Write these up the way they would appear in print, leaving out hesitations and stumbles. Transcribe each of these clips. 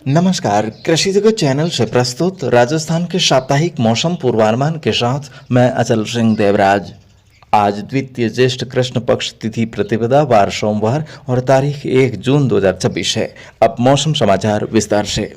नमस्कार, कृषि जगत चैनल से प्रस्तुत राजस्थान के साप्ताहिक मौसम पूर्वानुमान के साथ मैं अचल सिंह देवराज। आज द्वितीय ज्येष्ठ कृष्ण पक्ष तिथि प्रतिपदा वार सोमवार और तारीख 1 जून 2026 है। अब मौसम समाचार विस्तार से।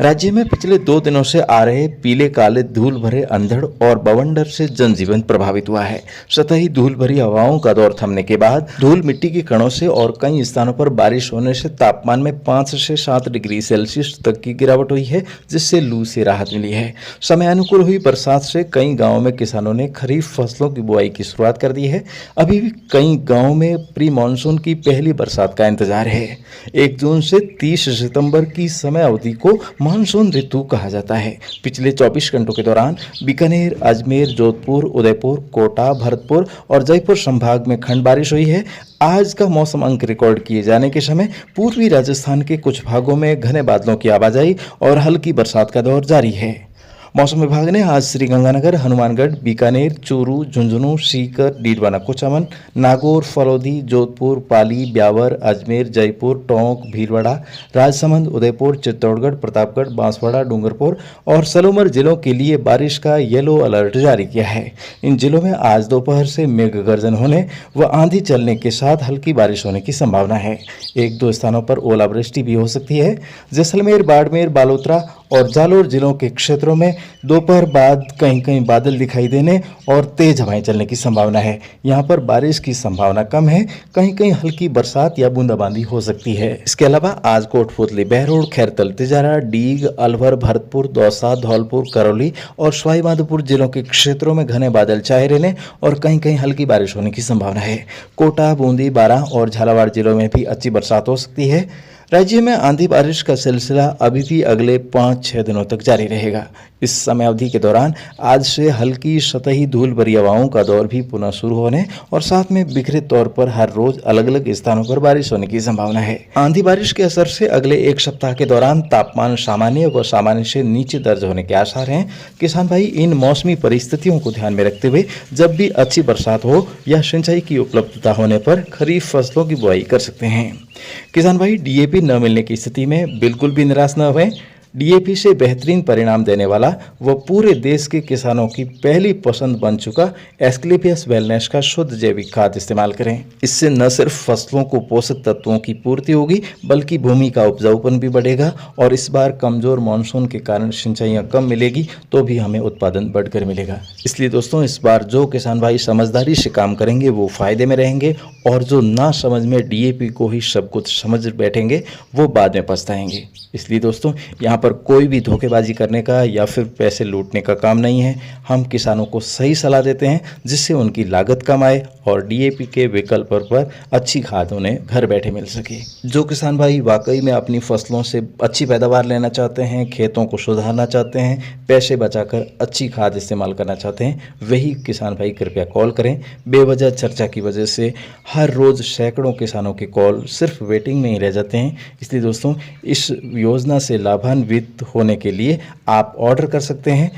राज्य में पिछले 2 दिनों से आ रहे पीले काले धूल भरे अंधड़ और बवंडर से जनजीवन प्रभावित हुआ है। सतही धूल भरी हवाओं का दौर थमने के बाद धूल मिट्टी के कणों से और कई स्थानों पर बारिश होने से तापमान में 5 से 7 डिग्री सेल्सियस तक की गिरावट हुई है, जिससे लू से राहत मिली है। समय अनुकूल हुई बरसात से कई गाँवों में किसानों ने खरीफ फसलों की बुआई की शुरुआत कर दी है। अभी भी कई गांवों में प्री मानसून की पहली बरसात का इंतजार है। 1 जून से 30 सितंबर की समय अवधि को मानसून ऋतु कहा जाता है। पिछले 24 घंटों के दौरान बीकानेर, अजमेर, जोधपुर, उदयपुर, कोटा, भरतपुर और जयपुर संभाग में खंड बारिश हुई है। आज का मौसम अंक रिकॉर्ड किए जाने के समय पूर्वी राजस्थान के कुछ भागों में घने बादलों की आवाजाही और हल्की बरसात का दौर जारी है। मौसम विभाग ने आज श्रीगंगानगर, हनुमानगढ़, बीकानेर, चूरू, झुंझुनू, सीकर, डीडवाना कुचामन, नागौर, फलौदी, जोधपुर, पाली, ब्यावर, अजमेर, जयपुर, टोंक, भीलवाड़ा, राजसमंद, उदयपुर, चित्तौड़गढ़, प्रतापगढ़, बांसवाड़ा, डूंगरपुर और सलोमर जिलों के लिए बारिश का येलो अलर्ट जारी किया है। इन जिलों में आज दोपहर से मेघ गर्जन होने व आंधी चलने के साथ हल्की बारिश होने की संभावना है। 1-2 स्थानों पर ओलावृष्टि भी हो सकती है। जैसलमेर, बाड़मेर, बालोतरा और जालोर जिलों के क्षेत्रों में दोपहर बाद कहीं कहीं बादल दिखाई देने और तेज हवाएं चलने की संभावना है। यहां पर बारिश की संभावना कम है, कहीं कहीं हल्की बरसात या बूंदाबांदी हो सकती है। इसके अलावा आज कोटपुतली, बहरोड, खैरतल, तिजारा, डीग, अलवर, भरतपुर, दौसा, धौलपुर, करौली और सवाईमाधोपुर जिलों के क्षेत्रों में घने बादल छाए रहने और कहीं कहीं हल्की बारिश होने की संभावना है। कोटा, बूंदी, बारां और झालावाड़ जिलों में भी अच्छी बरसात हो सकती है। राज्य में आंधी बारिश का सिलसिला अभी भी अगले 5-6 दिनों तक जारी रहेगा। इस समय अवधि के दौरान आज से हल्की सतही धूल भरी हवाओं का दौर भी पुनः शुरू होने और साथ में बिखरे तौर पर हर रोज अलग अलग स्थानों पर बारिश होने की संभावना है। आंधी बारिश के असर से अगले 1 सप्ताह के दौरान तापमान सामान्य व सामान्य से नीचे दर्ज होने के आसार हैं। किसान भाई इन मौसमी परिस्थितियों को ध्यान में रखते हुए जब भी अच्छी बरसात हो या सिंचाई की उपलब्धता होने पर खरीफ फसलों की बुआई कर सकते हैं। किसान भाई डीएपी न मिलने की स्थिति में बिल्कुल भी निराश न हुए। डीएपी से बेहतरीन परिणाम देने वाला व पूरे देश के किसानों की पहली पसंद बन चुका एस्क्लेपियस वेलनेस का शुद्ध जैविक खाद इस्तेमाल करें। इससे न सिर्फ फसलों को पोषक तत्वों की पूर्ति होगी बल्कि भूमि का उपजाऊपन भी बढ़ेगा और इस बार कमजोर मानसून के कारण सिंचाइयाँ कम मिलेगी तो भी हमें उत्पादन बढ़कर मिलेगा। इसलिए दोस्तों इस बार जो किसान भाई समझदारी से काम करेंगे वो फायदे में रहेंगे और जो ना समझ में डीएपी को ही सब कुछ समझ बैठेंगे वो बाद में पछताएंगे। इसलिए दोस्तों यहाँ पर कोई भी धोखेबाजी करने का या फिर पैसे लूटने का काम नहीं है। हम किसानों को सही सलाह देते हैं जिससे उनकी लागत कम आए और डीएपी के विकल्प पर अच्छी खाद उन्हें घर बैठे मिल सके। जो किसान भाई वाकई में अपनी फसलों से अच्छी पैदावार लेना चाहते हैं, खेतों को सुधारना चाहते हैं, पैसे बचाकर अच्छी खाद इस्तेमाल करना चाहते हैं, वही किसान भाई कृपया कॉल करें। बेवजह चर्चा की वजह से हर रोज सैकड़ों किसानों के कॉल सिर्फ वेटिंग में ही रह जाते हैं। इसलिए दोस्तों इस योजना से लाभान्वित होने के लिए आप ऑर्डर कर सकते हैं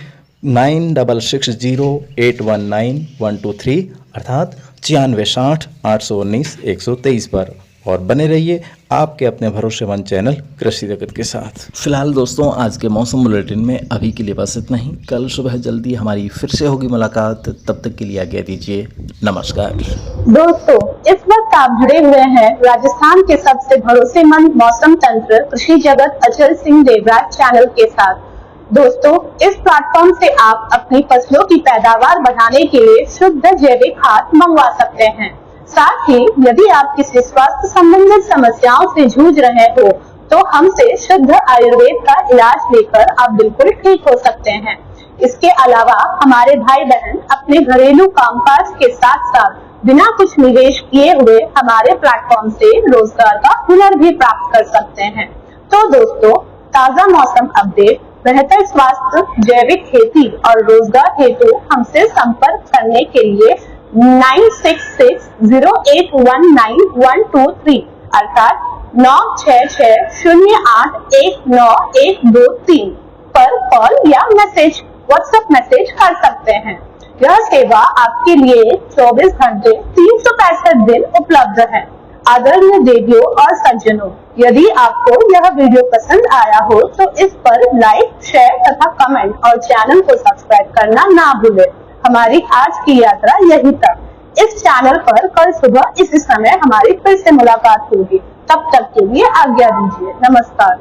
9660819123 अर्थात 9660819123 पर और बने रहिए आपके अपने भरोसेमंद चैनल कृषि जगत के साथ। फिलहाल दोस्तों आज के मौसम बुलेटिन में अभी के लिए बस इतना ही। कल सुबह जल्दी हमारी फिर से होगी मुलाकात, तब तक के लिए आज्ञा दीजिए। नमस्कार दोस्तों, इस वक्त आप जुड़े हुए हैं राजस्थान के सबसे भरोसेमंद मौसम तंत्र कृषि जगत अचल सिंह देवराज चैनल के साथ। दोस्तों इस प्लेटफॉर्म से आप अपनी फसलों की पैदावार बढ़ाने के लिए शुद्ध जैविक खाद मंगवा सकते हैं। साथ ही यदि आप किसी स्वास्थ्य संबंधित समस्याओं से जूझ रहे हो तो हमसे शुद्ध आयुर्वेद का इलाज लेकर आप बिल्कुल ठीक हो सकते हैं। इसके अलावा हमारे भाई बहन अपने घरेलू कामकाज के साथ साथ बिना कुछ निवेश किए हुए हमारे प्लेटफॉर्म से रोजगार का हुनर भी प्राप्त कर सकते हैं। तो दोस्तों ताजा मौसम अपडेट, बेहतर स्वास्थ्य, जैविक खेती और रोजगार हेतु हमसे संपर्क करने के लिए 9660819123 अर्थात 9660819123 पर कॉल या मैसेज व्हाट्सएप मैसेज कर सकते हैं। यह सेवा आपके लिए 24 घंटे 365 दिन उपलब्ध है। आदरणीय देवियों और सज्जनों, यदि आपको यह वीडियो पसंद आया हो तो इस पर लाइक, शेयर तथा कमेंट और चैनल को सब्सक्राइब करना ना भूलें। हमारी आज की यात्रा यहीं तक। इस चैनल पर कल सुबह इस समय हमारी फिर से मुलाकात होगी। तब तक के लिए आज्ञा दीजिए। नमस्कार।